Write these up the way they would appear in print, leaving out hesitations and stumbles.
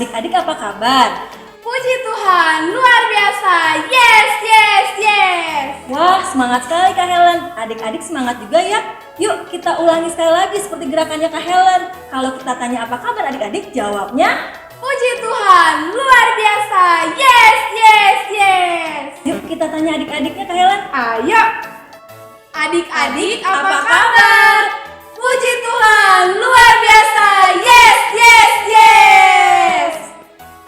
Adik-adik apa kabar? Puji Tuhan, luar biasa. Yes, yes, yes. Wah, semangat sekali Kak Helen. Adik-adik semangat juga ya. Yuk kita ulangi sekali lagi seperti gerakannya Kak Helen. Kalau kita tanya apa kabar adik-adik, jawabnya Puji Tuhan, luar biasa. Yes, yes, yes. yuk kita tanya adik-adiknya Kak Helen. Ayo. Adik-adik, apa kabar? Puji Tuhan, luar biasa. Yes, yes, yes.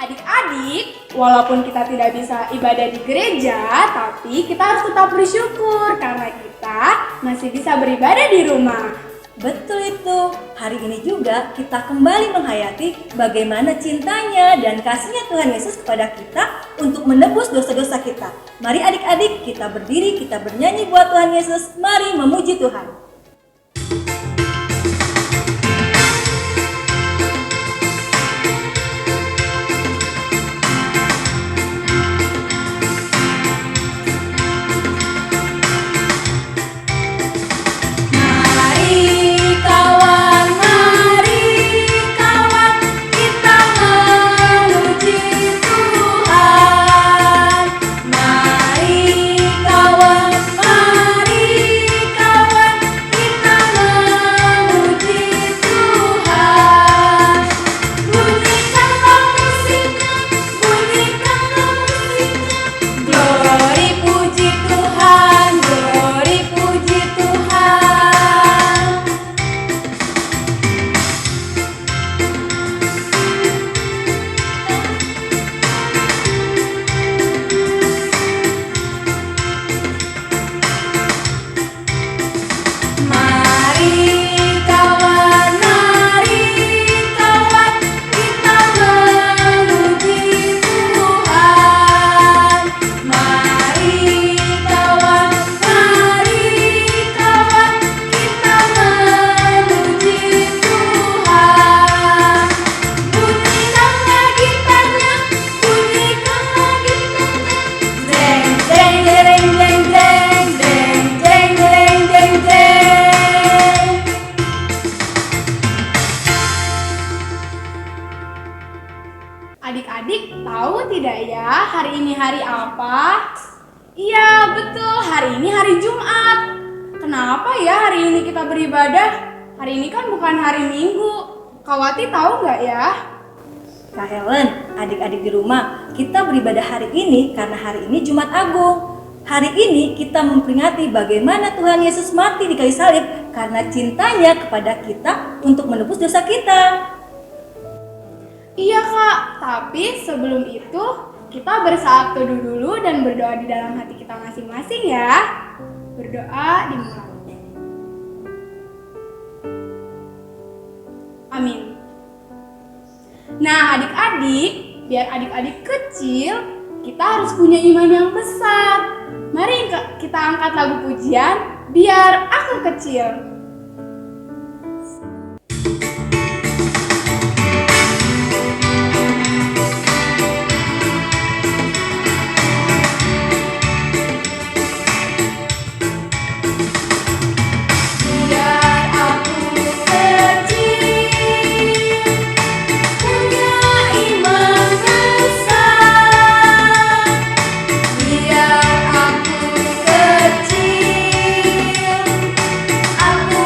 Adik-adik, walaupun kita tidak bisa ibadah di gereja, tapi kita harus tetap bersyukur karena kita masih bisa beribadah di rumah. Betul itu. Hari ini juga kita kembali menghayati bagaimana cintanya dan kasihnya Tuhan Yesus kepada kita untuk menebus dosa-dosa kita. Mari adik-adik kita berdiri, kita bernyanyi buat Tuhan Yesus. Mari memuji Tuhan. Adik-adik tahu tidak ya hari ini hari apa? Iya betul, hari ini hari Jumat. Kenapa ya hari ini kita beribadah? Hari ini kan bukan hari Minggu. Kak Wati tahu nggak ya? Kak Helen, adik-adik di rumah, kita beribadah hari ini karena hari ini Jumat Agung. Hari ini kita memperingati bagaimana Tuhan Yesus mati di kayu salib karena cintanya kepada kita untuk menebus dosa kita. Iya Kak, tapi sebelum itu kita bersaat teduh dulu dan berdoa di dalam hati kita masing-masing ya. Berdoa dimulai. Amin. Nah adik-adik, biar adik-adik kecil, kita harus punya iman yang besar. Mari kita angkat lagu pujian, biar aku kecil. Aku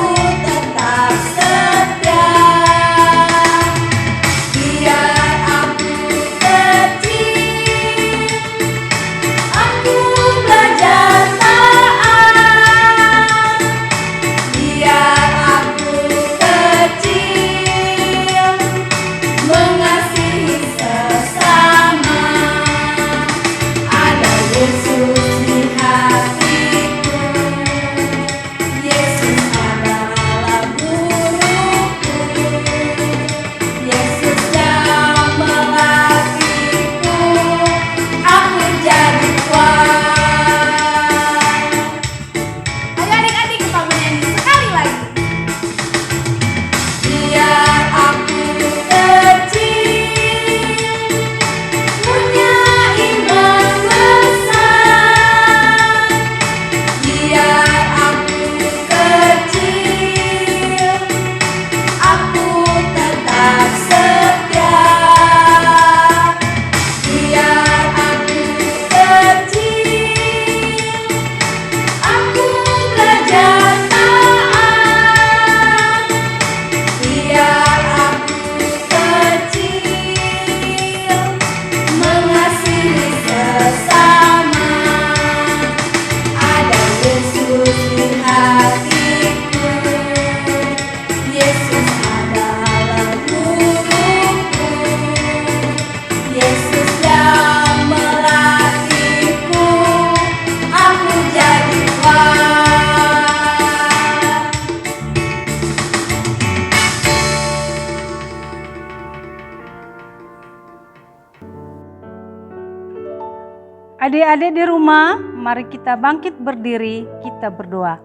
Adik-adik di rumah, mari kita bangkit berdiri, kita berdoa.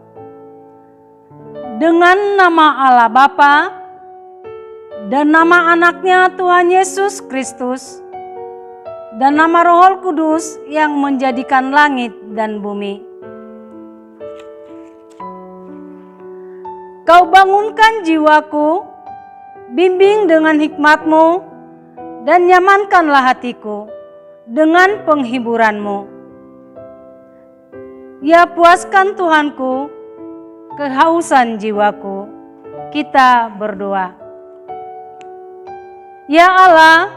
Dengan nama Allah Bapa dan nama anaknya Tuhan Yesus Kristus dan nama Roh Kudus yang menjadikan langit dan bumi. Kau bangunkan jiwaku, bimbing dengan hikmat-Mu, dan nyamankanlah hatiku dengan penghiburan-Mu. Ya, puaskan Tuhanku kehausan jiwaku. Kita berdoa. Ya Allah,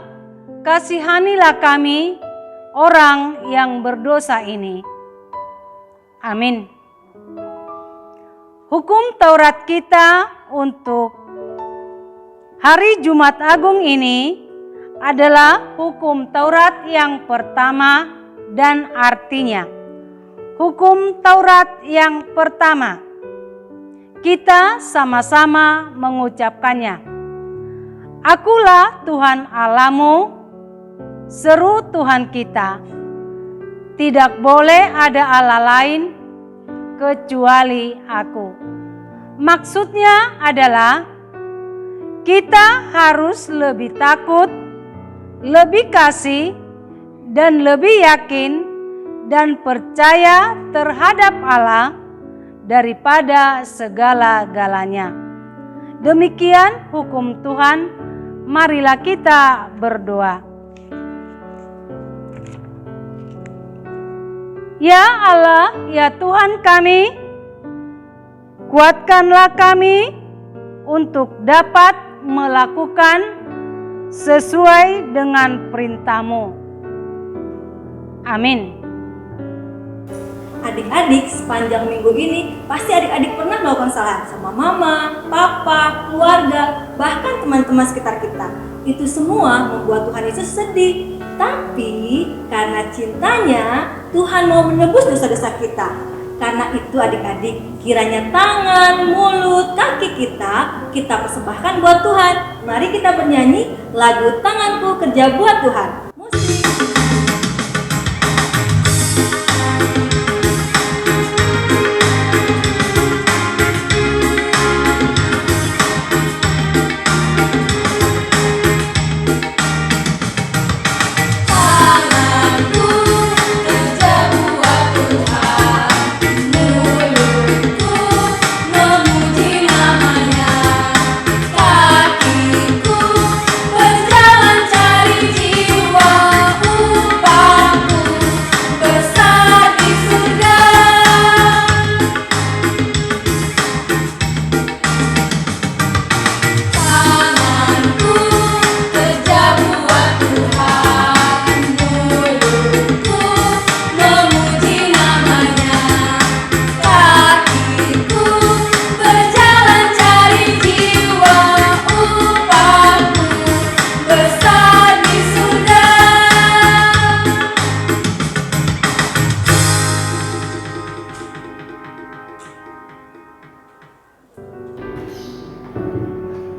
kasihanilah kami orang yang berdosa ini. Amin. Hukum Taurat kita untuk hari Jumat Agung ini adalah hukum Taurat yang pertama dan artinya. Hukum Taurat yang pertama. Kita sama-sama mengucapkannya. Akulah Tuhan Allahmu, seru Tuhan kita. Tidak boleh ada Allah lain kecuali aku. Maksudnya adalah kita harus lebih takut, lebih kasih, dan lebih yakin dan percaya terhadap Allah daripada segala-galanya. Demikian hukum Tuhan. Marilah kita berdoa. Ya Allah, ya Tuhan kami, kuatkanlah kami untuk dapat melakukan sesuai dengan perintah-Mu. Amin. Adik-adik, sepanjang minggu ini pasti adik-adik pernah melakukan kesalahan sama mama, papa, keluarga, bahkan teman-teman sekitar kita. Itu semua membuat Tuhan Yesus sedih. Tapi karena cintanya, Tuhan mau menebus dosa-dosa kita. Karena itu adik-adik, kiranya tangan, mulut, kaki kita persembahkan buat Tuhan. Mari kita bernyanyi lagu Tanganku Kerja Buat Tuhan. Musik.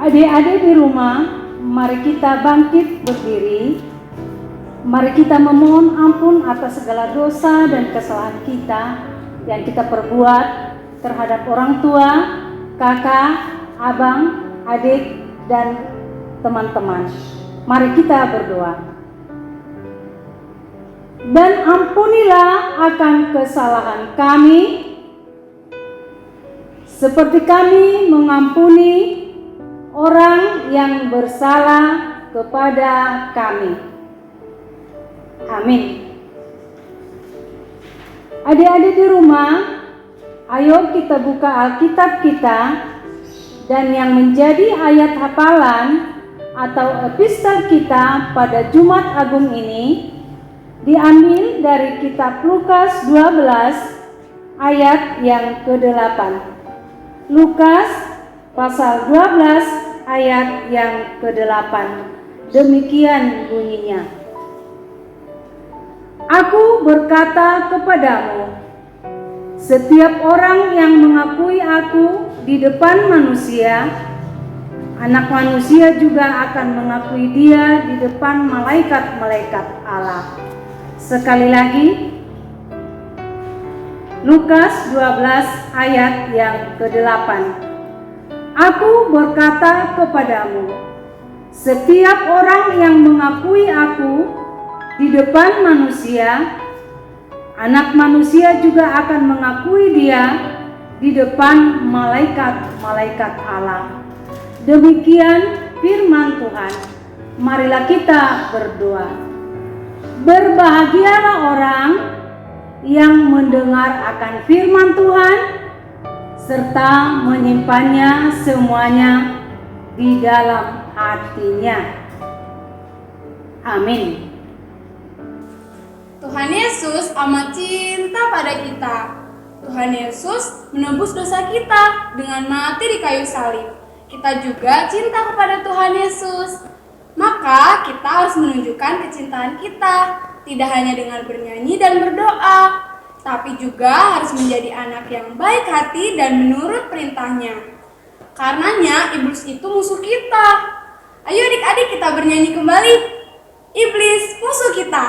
Adik-adik di rumah, mari kita bangkit berdiri. Mari kita memohon ampun atas segala dosa dan kesalahan kita yang kita perbuat terhadap orang tua, kakak, abang, adik, dan teman-teman. Mari kita berdoa. Dan ampunilah akan kesalahan kami, seperti kami mengampuni orang yang bersalah kepada kami. Amin. Adik-adik di rumah, ayo kita buka Alkitab kita, dan yang menjadi ayat hafalan atau epistel kita pada Jumat Agung ini diambil dari kitab Lukas 12 ayat yang ke-8. Lukas pasal 12 ayat yang ke-8. Demikian bunyinya. Aku berkata kepadamu, setiap orang yang mengakui aku di depan manusia, Anak Manusia juga akan mengakui dia di depan malaikat-malaikat Allah. Sekali lagi, Lukas 12 ayat yang ke-8. Aku berkata kepadamu, setiap orang yang mengakui aku di depan manusia, Anak Manusia juga akan mengakui dia di depan malaikat-malaikat Allah. Demikian firman Tuhan. Marilah kita berdoa. Berbahagialah orang yang mendengar akan firman Tuhan serta menyimpannya semuanya di dalam hatinya. Amin. Tuhan Yesus amat cinta pada kita. Tuhan Yesus menebus dosa kita dengan mati di kayu salib. Kita juga cinta kepada Tuhan Yesus. Maka kita harus menunjukkan kecintaan kita, tidak hanya dengan bernyanyi dan berdoa, tapi juga harus menjadi anak yang baik hati dan menurut perintahnya. Karenanya iblis itu musuh kita. Ayo adik-adik kita bernyanyi kembali. Iblis musuh kita.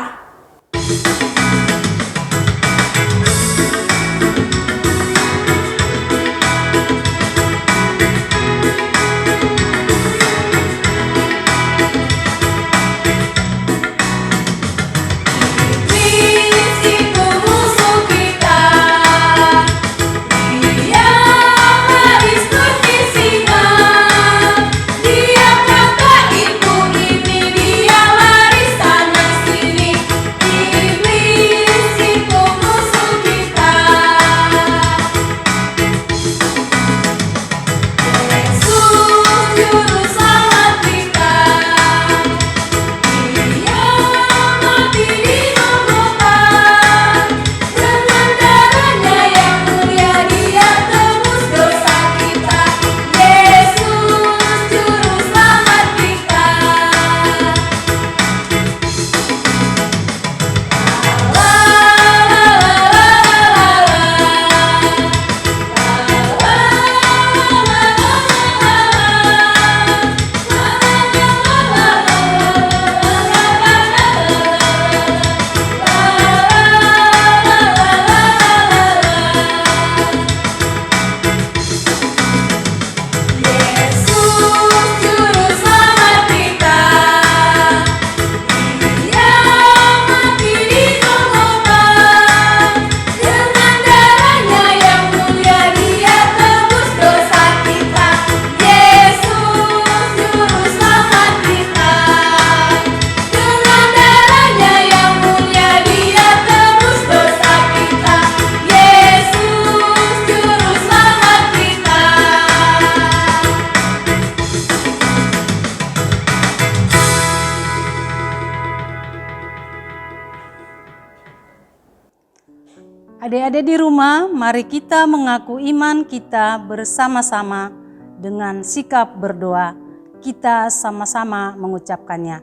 Adik-adik di rumah, mari kita mengaku iman kita bersama-sama dengan sikap berdoa. Kita sama-sama mengucapkannya.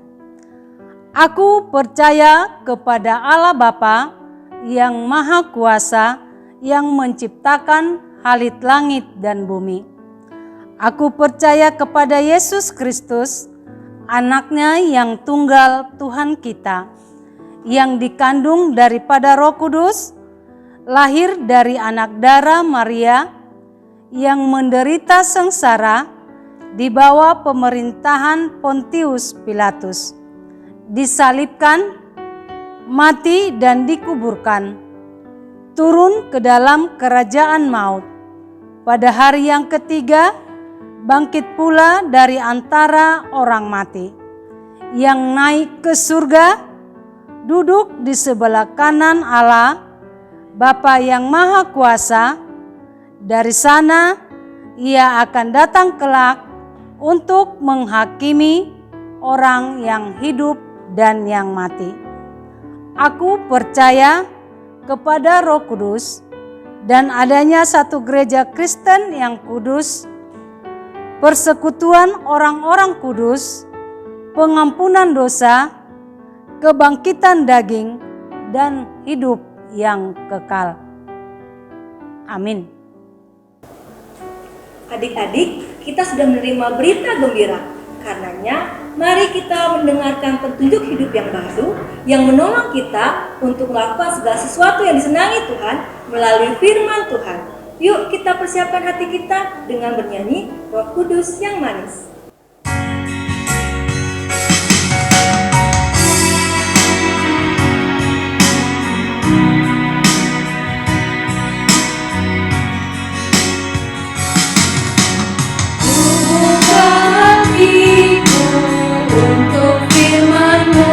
Aku percaya kepada Allah Bapa yang Maha Kuasa yang menciptakan halit langit dan bumi. Aku percaya kepada Yesus Kristus, Anaknya yang tunggal Tuhan kita, yang dikandung daripada Roh Kudus, lahir dari anak darah Maria, yang menderita sengsara di bawah pemerintahan Pontius Pilatus, disalibkan, mati dan dikuburkan, turun ke dalam kerajaan maut. Pada hari yang ketiga, bangkit pula dari antara orang mati, yang naik ke surga, duduk di sebelah kanan Allah, Bapa yang Maha Kuasa. Dari sana Ia akan datang kelak untuk menghakimi orang yang hidup dan yang mati. Aku percaya kepada Roh Kudus dan adanya satu gereja Kristen yang kudus, persekutuan orang-orang kudus, pengampunan dosa, kebangkitan daging, dan hidup yang kekal. Amin. Adik-adik, kita sudah menerima berita gembira. Karenanya, mari kita mendengarkan petunjuk hidup yang baru yang menolong kita untuk melakukan segala sesuatu yang disenangi Tuhan melalui firman Tuhan. Yuk kita persiapkan hati kita dengan bernyanyi Roh Kudus yang manis. Untuk firman-Mu,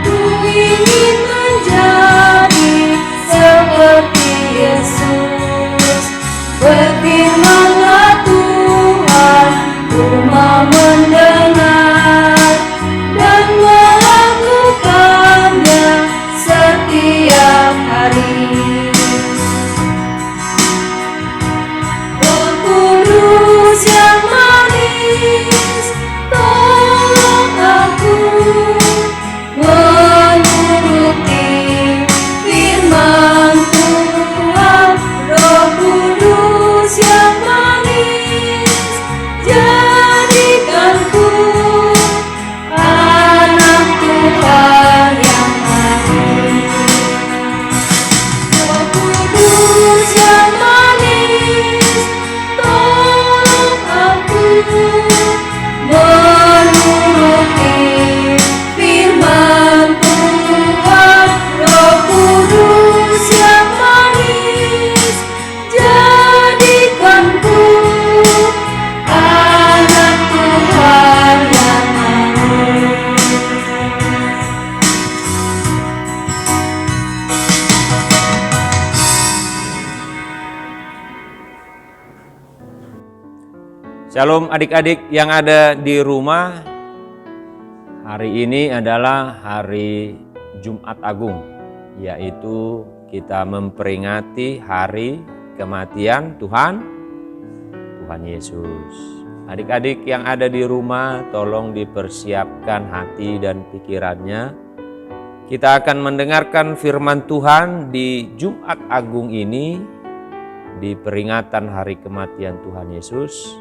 ku ingin menjadi seperti Yesus. Berfirman-Lah Tuhan, ku mau mendengar dan melakukannya setiap hari. Roh Kudus yang manis, tolong aku menuruti firman Tuhan. Roh Kudus yang manis, jadikanku anak Tuhan yang manis. Roh Kudus yang manis, tolong aku menuruti firman Tuhan. Roh Kudus yang manis, jadikanku anak Tuhan yang manis. Shalom adik-adik yang ada di rumah. Hari ini adalah hari Jumat Agung, yaitu kita memperingati hari kematian Tuhan Yesus. Adik-adik yang ada di rumah, tolong dipersiapkan hati dan pikirannya. Kita akan mendengarkan firman Tuhan di Jumat Agung ini, di peringatan hari kematian Tuhan Yesus.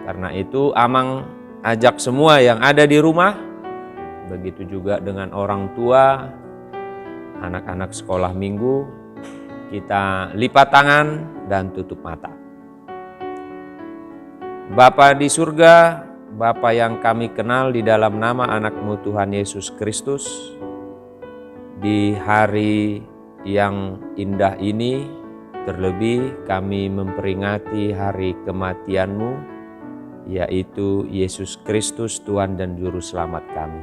Karena itu Amang ajak semua yang ada di rumah, begitu juga dengan orang tua, anak-anak sekolah minggu, kita lipat tangan dan tutup mata. Bapa di surga, Bapa yang kami kenal di dalam nama anak-Mu Tuhan Yesus Kristus, di hari yang indah ini, terlebih kami memperingati hari kematian-Mu, yaitu Yesus Kristus Tuhan dan Juru Selamat kami.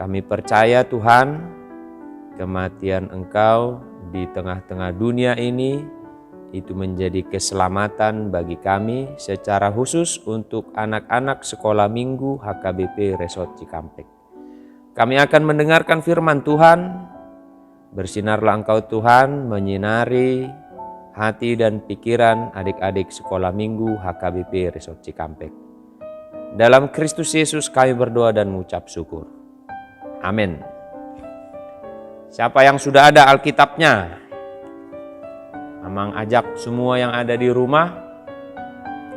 Kami percaya Tuhan, kematian Engkau di tengah-tengah dunia ini itu menjadi keselamatan bagi kami, secara khusus untuk anak-anak sekolah minggu HKBP Resort Cikampek. Kami akan mendengarkan firman Tuhan. Bersinarlah Engkau Tuhan, menyinari hati dan pikiran adik-adik sekolah minggu HKBP Resort Cikampek. Dalam Kristus Yesus kami berdoa dan mengucap syukur. Amin. Siapa yang sudah ada Alkitabnya? Amang ajak semua yang ada di rumah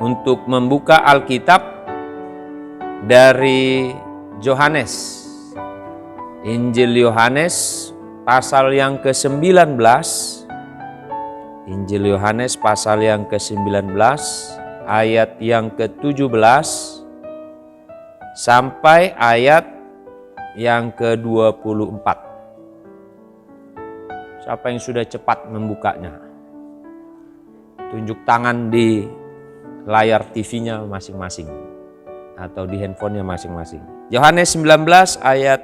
untuk membuka Alkitab dari Yohanes. Injil Yohanes pasal yang ke-19. Injil Yohanes pasal yang ke-19 ayat yang ke-17 sampai ayat yang ke-24. Siapa yang sudah cepat membukanya? Tunjuk tangan di layar TV-nya masing-masing atau di handphonenya masing-masing. Yohanes 19 ayat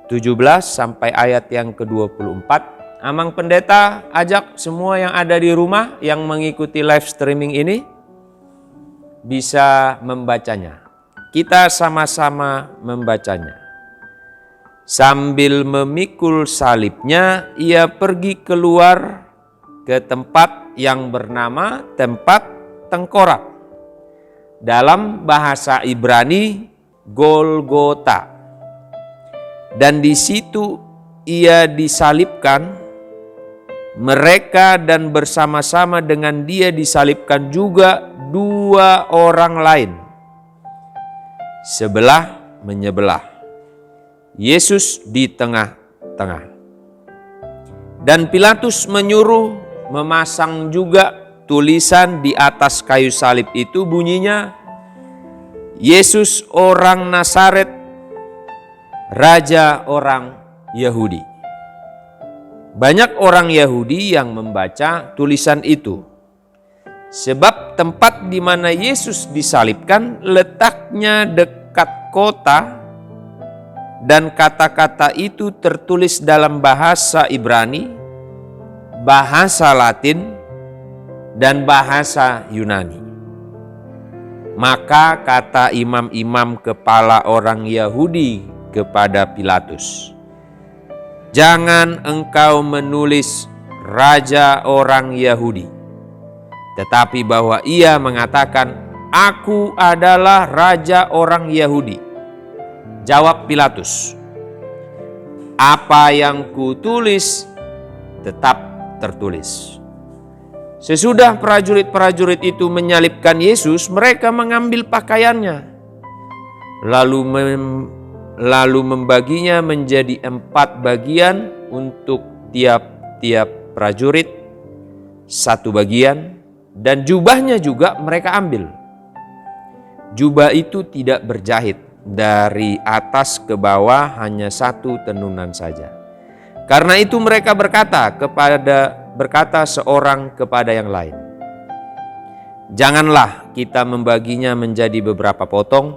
17 sampai ayat yang ke-24. Amang Pendeta ajak semua yang ada di rumah yang mengikuti live streaming ini bisa membacanya. Kita sama-sama membacanya. Sambil memikul salibnya, ia pergi keluar ke tempat yang bernama tempat tengkorak. Dalam bahasa Ibrani, Golgota. Dan di situ ia disalibkan. Mereka dan bersama-sama dengan dia disalibkan juga dua orang lain, sebelah menyebelah. Yesus di tengah-tengah. Dan Pilatus menyuruh memasang juga tulisan di atas kayu salib itu, bunyinya, Yesus orang Nazaret, Raja orang Yahudi. Banyak orang Yahudi yang membaca tulisan itu, sebab tempat di mana Yesus disalibkan letaknya dekat kota, dan kata-kata itu tertulis dalam bahasa Ibrani, bahasa Latin, dan bahasa Yunani. Maka kata imam-imam kepala orang Yahudi kepada Pilatus, "Jangan engkau menulis Raja orang Yahudi, tetapi bahwa ia mengatakan, 'Aku adalah Raja orang Yahudi.'" Jawab Pilatus, "Apa yang kutulis tetap tertulis." Sesudah prajurit-prajurit itu menyalibkan Yesus, mereka mengambil pakaiannya, lalu membaginya menjadi 4 bagian untuk tiap-tiap prajurit, 1 bagian, dan jubahnya juga mereka ambil. Jubah itu tidak berjahit, dari atas ke bawah hanya 1 tenunan saja. Karena itu mereka berkata seorang kepada yang lain, "Janganlah kita membaginya menjadi beberapa potong,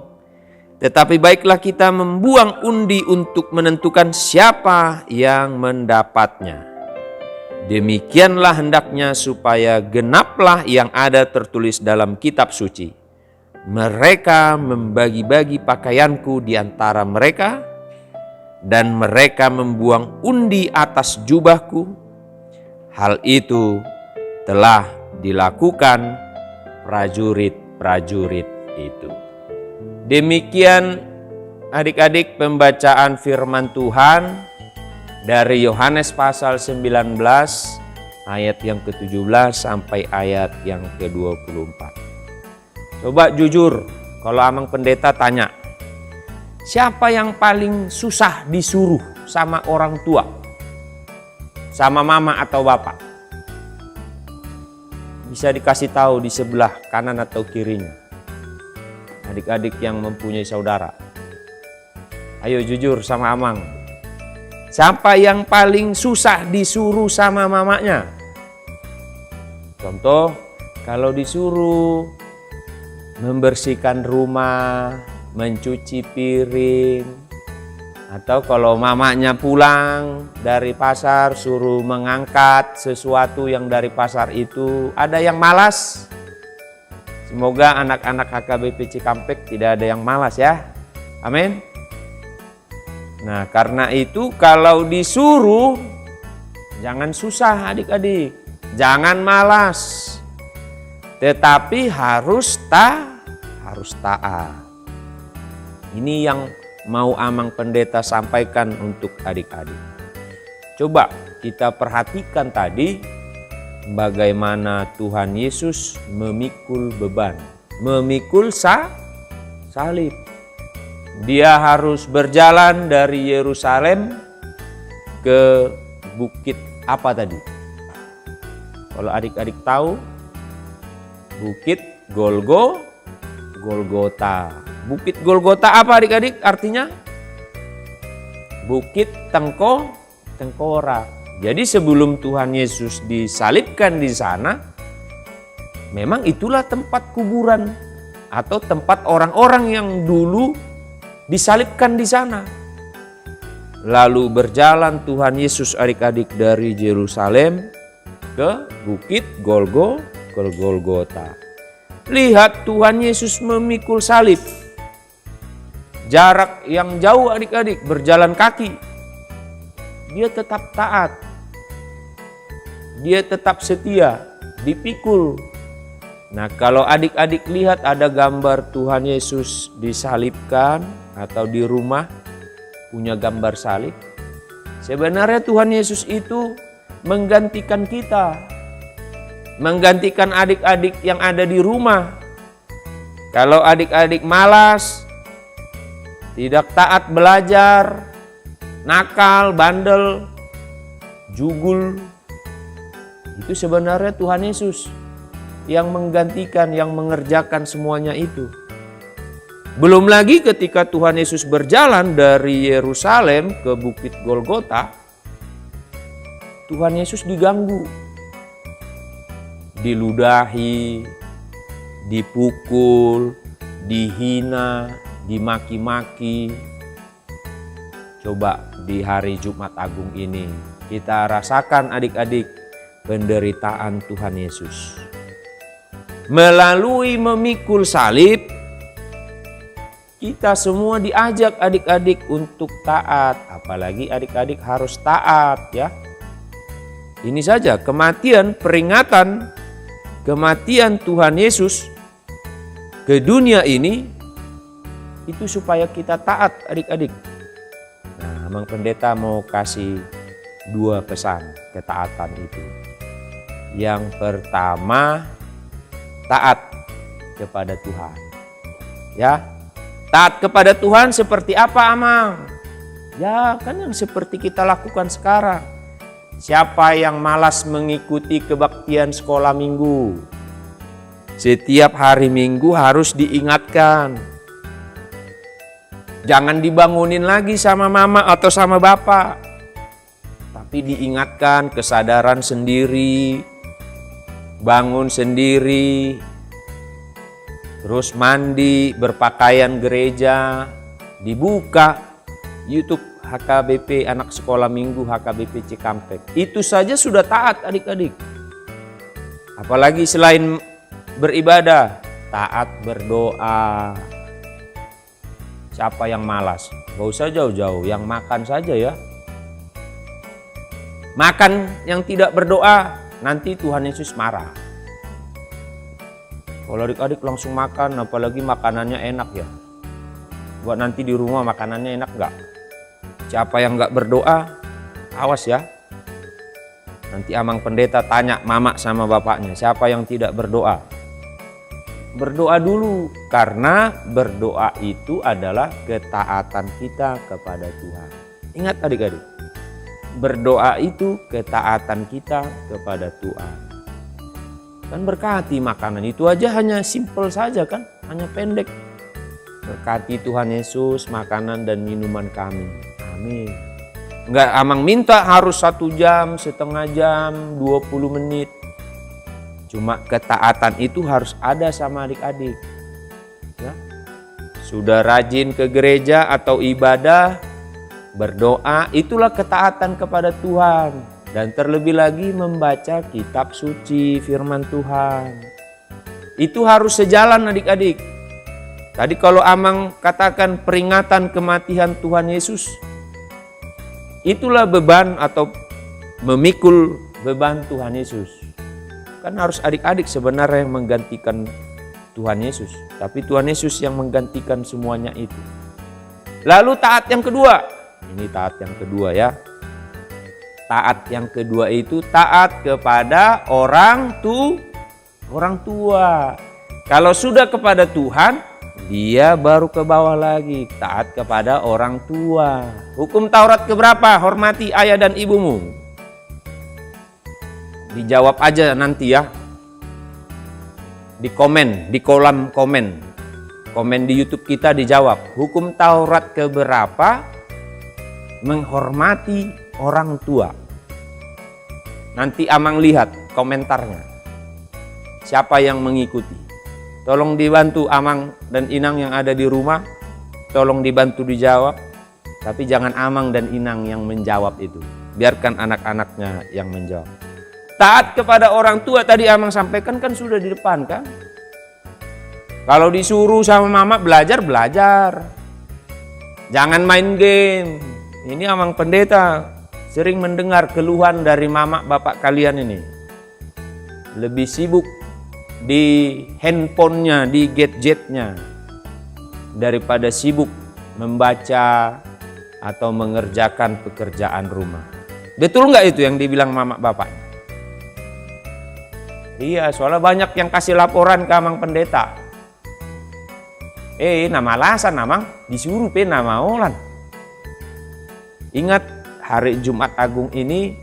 tetapi baiklah kita membuang undi untuk menentukan siapa yang mendapatnya. Demikianlah hendaknya supaya genaplah yang ada tertulis dalam kitab suci. Mereka membagi-bagi pakaianku di antara mereka, dan mereka membuang undi atas jubahku. Hal itu telah dilakukan prajurit-prajurit itu." Demikian adik-adik pembacaan firman Tuhan dari Yohanes pasal 19 ayat yang ke-17 sampai ayat yang ke-24. Coba jujur, kalau Amang Pendeta tanya, siapa yang paling susah disuruh sama orang tua? Sama mama atau bapak? Bisa dikasih tahu di sebelah kanan atau kirinya. Adik-adik yang mempunyai saudara. Ayo jujur sama Amang. Siapa yang paling susah disuruh sama mamanya? Contoh, kalau disuruh membersihkan rumah, mencuci piring, atau kalau mamanya pulang dari pasar suruh mengangkat sesuatu yang dari pasar itu, ada yang malas. Semoga anak-anak HKBP Cikampek tidak ada yang malas ya. Amin. Nah, karena itu kalau disuruh jangan susah adik-adik, jangan malas. Tetapi harus taat. Ini yang mau Amang Pendeta sampaikan untuk adik-adik. Coba kita perhatikan tadi bagaimana Tuhan Yesus memikul beban, memikul salib. Dia harus berjalan dari Yerusalem ke bukit apa tadi? Kalau adik-adik tahu, Bukit Golgota. Bukit Golgota apa adik-adik artinya? Bukit tengkorak. Jadi sebelum Tuhan Yesus disalibkan di sana, memang itulah tempat kuburan atau tempat orang-orang yang dulu disalibkan di sana. Lalu berjalan Tuhan Yesus adik-adik dari Yerusalem ke Bukit Golgota. Lihat Tuhan Yesus memikul salib. Jarak yang jauh adik-adik, berjalan kaki. Dia tetap taat. Dia tetap setia, dipikul. Nah, kalau adik-adik lihat ada gambar Tuhan Yesus disalibkan atau di rumah punya gambar salib. Sebenarnya Tuhan Yesus itu menggantikan kita. Menggantikan adik-adik yang ada di rumah. Kalau adik-adik malas, tidak taat belajar, nakal, bandel, jugul. Itu sebenarnya Tuhan Yesus yang menggantikan, yang mengerjakan semuanya itu. Belum lagi ketika Tuhan Yesus berjalan dari Yerusalem ke Bukit Golgota, Tuhan Yesus diganggu, diludahi, dipukul, dihina, dimaki-maki. Coba di hari Jumat Agung ini kita rasakan adik-adik penderitaan Tuhan Yesus. Melalui memikul salib, kita semua diajak adik-adik untuk taat. Apalagi adik-adik harus taat ya. Ini saja kematian, peringatan kematian Tuhan Yesus ke dunia ini itu supaya kita taat adik-adik. Nah, Amang Pendeta mau kasih 2 pesan ketaatan itu. Yang pertama, taat kepada Tuhan. Ya, taat kepada Tuhan seperti apa, Amang? Ya, kan yang seperti kita lakukan sekarang. Siapa yang malas mengikuti kebaktian sekolah minggu? Setiap hari Minggu harus diingatkan. Jangan dibangunin lagi sama mama atau sama bapak. Tapi diingatkan, kesadaran sendiri, bangun sendiri, terus mandi, berpakaian gereja, dibuka YouTube HKBP Anak Sekolah Minggu HKBP Cikampek. Itu saja sudah taat adik-adik. Apalagi selain beribadah, taat berdoa. Siapa yang malas? Gak usah jauh-jauh, yang makan saja ya. Makan yang tidak berdoa, nanti Tuhan Yesus marah. Kalau adik-adik langsung makan, apalagi makanannya enak ya. Buat nanti di rumah makanannya enak gak? Siapa yang gak berdoa, awas ya. Nanti Amang Pendeta tanya mama sama bapaknya, siapa yang tidak berdoa? Berdoa dulu, karena berdoa itu adalah ketaatan kita kepada Tuhan. Ingat adik-adik, berdoa itu ketaatan kita kepada Tuhan. Kan berkati makanan itu aja hanya simple saja kan, hanya pendek. Berkati Tuhan Yesus makanan dan minuman kami. Amin. Enggak Amang minta harus 1 jam, setengah jam, 20 menit. Cuma ketaatan itu harus ada sama adik-adik. Ya. Sudah rajin ke gereja atau ibadah, berdoa, itulah ketaatan kepada Tuhan. Dan terlebih lagi membaca kitab suci firman Tuhan. Itu harus sejalan adik-adik. Tadi kalau Amang katakan peringatan kematian Tuhan Yesus, itulah beban atau memikul beban Tuhan Yesus. Kan harus adik-adik sebenarnya yang menggantikan Tuhan Yesus. Tapi Tuhan Yesus yang menggantikan semuanya itu. Lalu taat yang kedua. Ini taat yang kedua ya. Taat yang kedua itu taat kepada orang tua. Kalau sudah kepada Tuhan, dia baru ke bawah lagi. Taat kepada orang tua. Hukum Taurat keberapa? Hormati ayah dan ibumu. Dijawab aja nanti ya. Di komen, di kolom komen. Komen di YouTube kita dijawab. Hukum Taurat keberapa? Menghormati orang tua. Nanti Amang lihat komentarnya. Siapa yang mengikuti? Tolong dibantu Amang dan Inang yang ada di rumah. Tolong dibantu dijawab. Tapi jangan Amang dan Inang yang menjawab itu. Biarkan anak-anaknya yang menjawab. Taat kepada orang tua tadi Amang sampaikan kan sudah di depan kan. Kalau disuruh sama mama belajar. Jangan main game. Ini Amang Pendeta sering mendengar keluhan dari mama bapak kalian ini. Lebih sibuk di handphonenya, di gadgetnya, daripada sibuk membaca atau mengerjakan pekerjaan rumah. Betul nggak itu yang dibilang mama bapak? Iya, soalnya banyak yang kasih laporan ke Amang Pendeta. Nama alasan Amang disuruh nama olan. Ingat hari Jumat Agung ini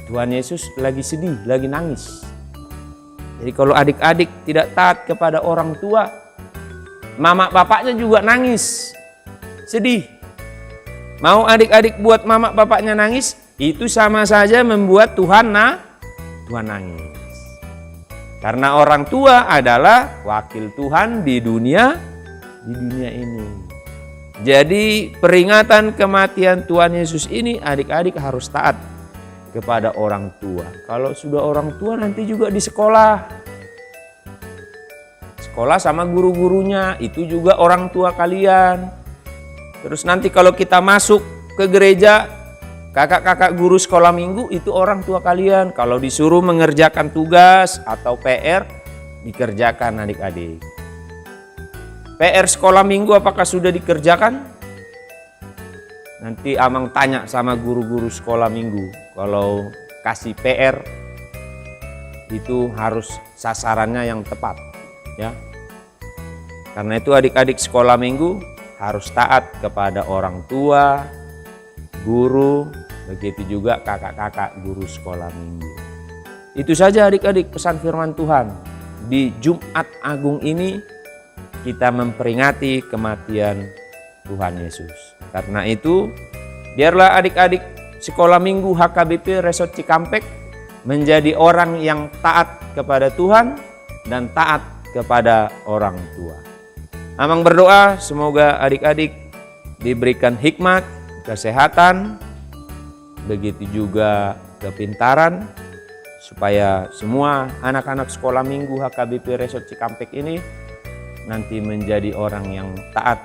Tuhan Yesus lagi sedih, lagi nangis. Jadi kalau adik-adik tidak taat kepada orang tua, mama bapaknya juga nangis, sedih. Mau adik-adik buat mama bapaknya nangis, itu sama saja membuat Tuhan nangis. Karena orang tua adalah wakil Tuhan di dunia ini. Jadi peringatan kematian Tuhan Yesus ini adik-adik harus taat kepada orang tua. Kalau sudah orang tua nanti juga di sekolah. Sekolah sama guru-gurunya itu juga orang tua kalian. Terus nanti kalau kita masuk ke gereja, kakak-kakak guru sekolah minggu itu orang tua kalian. Kalau disuruh mengerjakan tugas atau PR, dikerjakan adik-adik. PR sekolah minggu apakah sudah dikerjakan? Nanti Amang tanya sama guru-guru sekolah minggu. Kalau kasih PR itu harus sasarannya yang tepat, ya. Karena itu adik-adik sekolah minggu harus taat kepada orang tua, guru, begitu juga kakak-kakak guru sekolah minggu. Itu saja adik-adik pesan firman Tuhan. Di Jumat Agung ini kita memperingati kematian Tuhan Yesus. Karena itu, biarlah adik-adik sekolah minggu HKBP Resort Cikampek menjadi orang yang taat kepada Tuhan dan taat kepada orang tua. Amang berdoa semoga adik-adik diberikan hikmat, kesehatan, begitu juga kepintaran, supaya semua anak-anak sekolah minggu HKBP Resort Cikampek ini nanti menjadi orang yang taat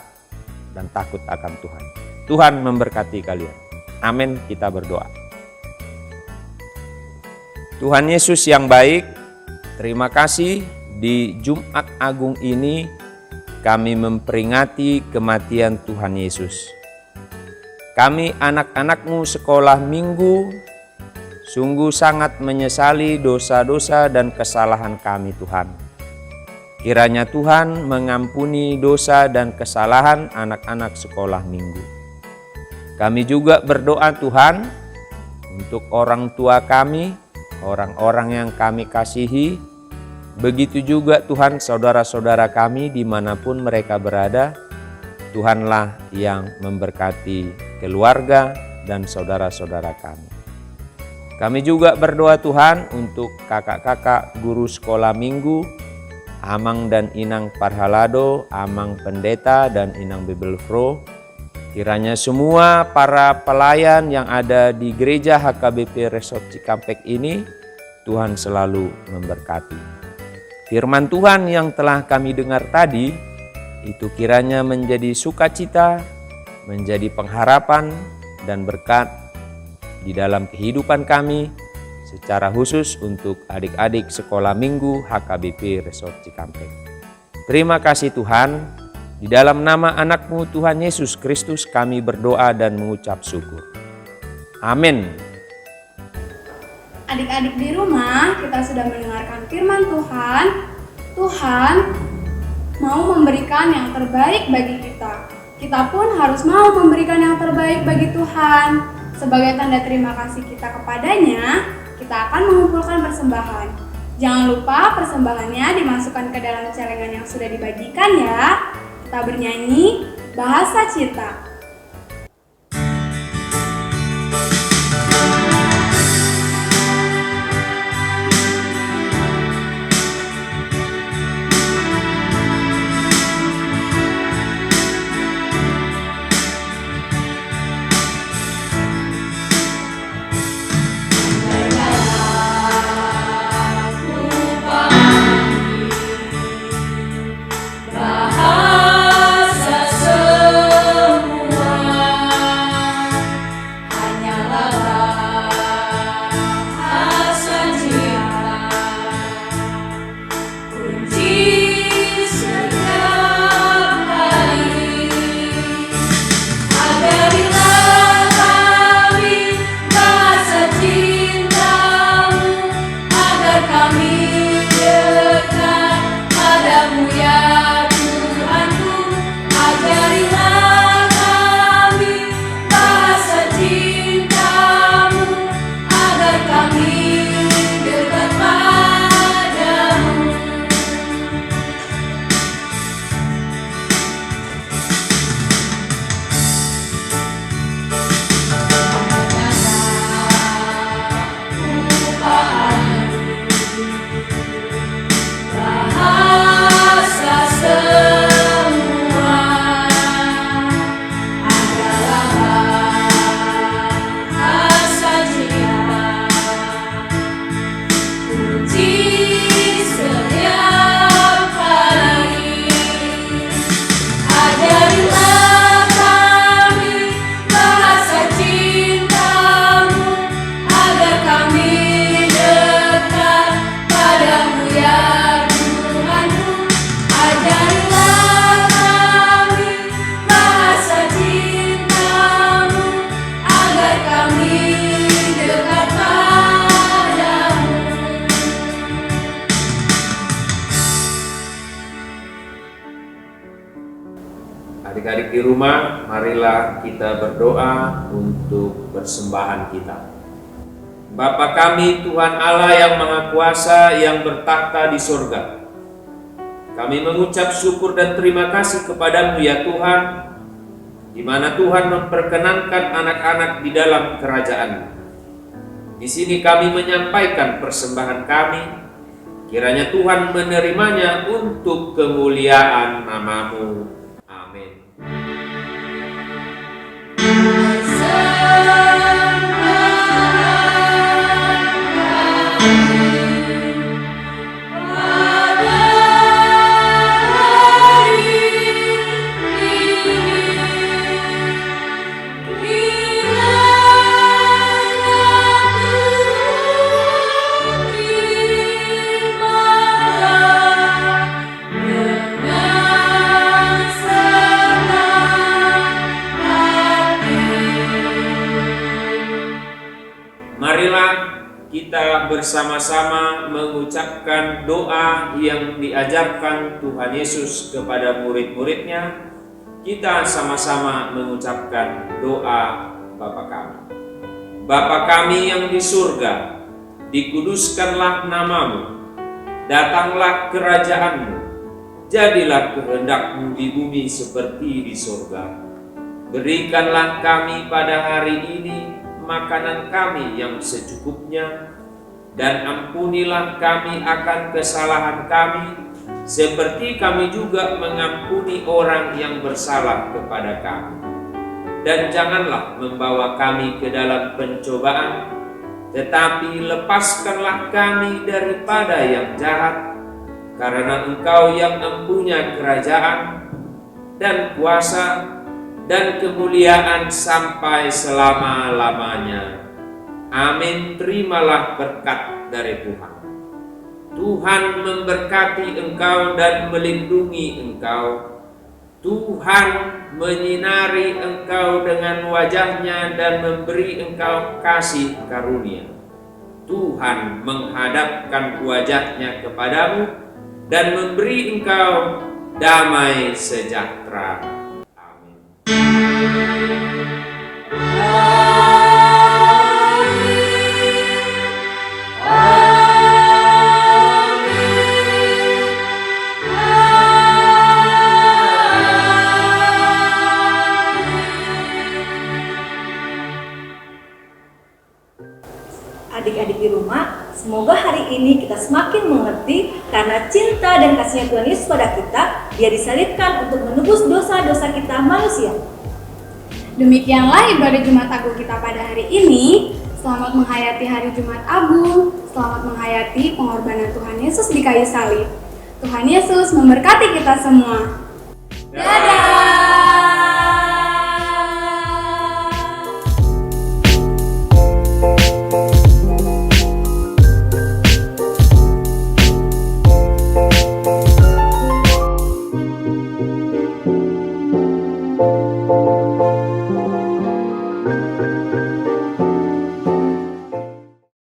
dan takut akan Tuhan. Tuhan memberkati kalian. Amin, kita berdoa. Tuhan Yesus yang baik, terima kasih di Jumat Agung ini kami memperingati kematian Tuhan Yesus. Kami anak-anak-Mu sekolah minggu sungguh sangat menyesali dosa-dosa dan kesalahan kami Tuhan. Kiranya Tuhan mengampuni dosa dan kesalahan anak-anak sekolah minggu. Kami juga berdoa Tuhan untuk orang tua kami, orang-orang yang kami kasihi. Begitu juga Tuhan saudara-saudara kami dimanapun mereka berada. Tuhanlah yang memberkati keluarga dan saudara-saudara kami. Kami juga berdoa Tuhan untuk kakak-kakak guru sekolah minggu, Amang dan Inang Parhalado, Amang Pendeta dan Inang Bibelfro. Kiranya semua para pelayan yang ada di gereja HKBP Resort Cikampek ini, Tuhan selalu memberkati. Firman Tuhan yang telah kami dengar tadi, itu kiranya menjadi sukacita, menjadi pengharapan dan berkat di dalam kehidupan kami, secara khusus untuk adik-adik sekolah minggu HKBP Resort Cikampek. Terima kasih Tuhan, di dalam nama anak-Mu Tuhan Yesus Kristus kami berdoa dan mengucap syukur. Amin. Adik-adik di rumah, kita sudah mendengarkan firman Tuhan. Tuhan mau memberikan yang terbaik bagi kita. Kita pun harus mau memberikan yang terbaik bagi Tuhan. Sebagai tanda terima kasih kita kepadanya, kita akan mengumpulkan persembahan. Jangan lupa persembahannya dimasukkan ke dalam celengan yang sudah dibagikan ya. Kita bernyanyi Bahasa Cinta. Bahasa semua di rumah, marilah kita berdoa untuk persembahan kita. Bapa kami, Tuhan Allah yang Maha Kuasa yang bertakhta di surga, kami mengucap syukur dan terima kasih kepadamu ya Tuhan, di mana Tuhan memperkenankan anak-anak di dalam kerajaan. Di sini kami menyampaikan persembahan kami, kiranya Tuhan menerimanya untuk kemuliaan nama-Mu. Amin. Marilah kita bersama-sama mengucapkan doa yang diajarkan Tuhan Yesus kepada murid-muridnya. Kita sama-sama mengucapkan doa Bapa kami. Bapa kami yang di surga, dikuduskanlah nama-Mu, datanglah kerajaan-Mu, jadilah kehendak-Mu di bumi seperti di surga. Berikanlah kami pada hari ini makanan kami yang secukupnya, dan ampunilah kami akan kesalahan kami, seperti kami juga mengampuni orang yang bersalah kepada kami. Dan janganlah membawa kami ke dalam pencobaan, tetapi lepaskanlah kami daripada yang jahat, karena Engkau yang mempunyai kerajaan dan kuasa dan kemuliaan sampai selama-lamanya. Amin. Terimalah berkat dari Tuhan. Tuhan memberkati engkau dan melindungi engkau. Tuhan menyinari engkau dengan wajahnya dan memberi engkau kasih karunia. Tuhan menghadapkan wajahnya kepadamu dan memberi engkau damai sejahtera. Adik-adik di rumah, semoga hari ini kita semakin mengerti karena cinta dan kasihnya Tuhan Yesus pada kita, Dia disalibkan untuk menebus dosa-dosa kita manusia. Demikianlah ibadah Jumat Agung kita pada hari ini. Selamat menghayati hari Jumat Agung. Selamat menghayati pengorbanan Tuhan Yesus di kayu salib. Tuhan Yesus memberkati kita semua. Dadah!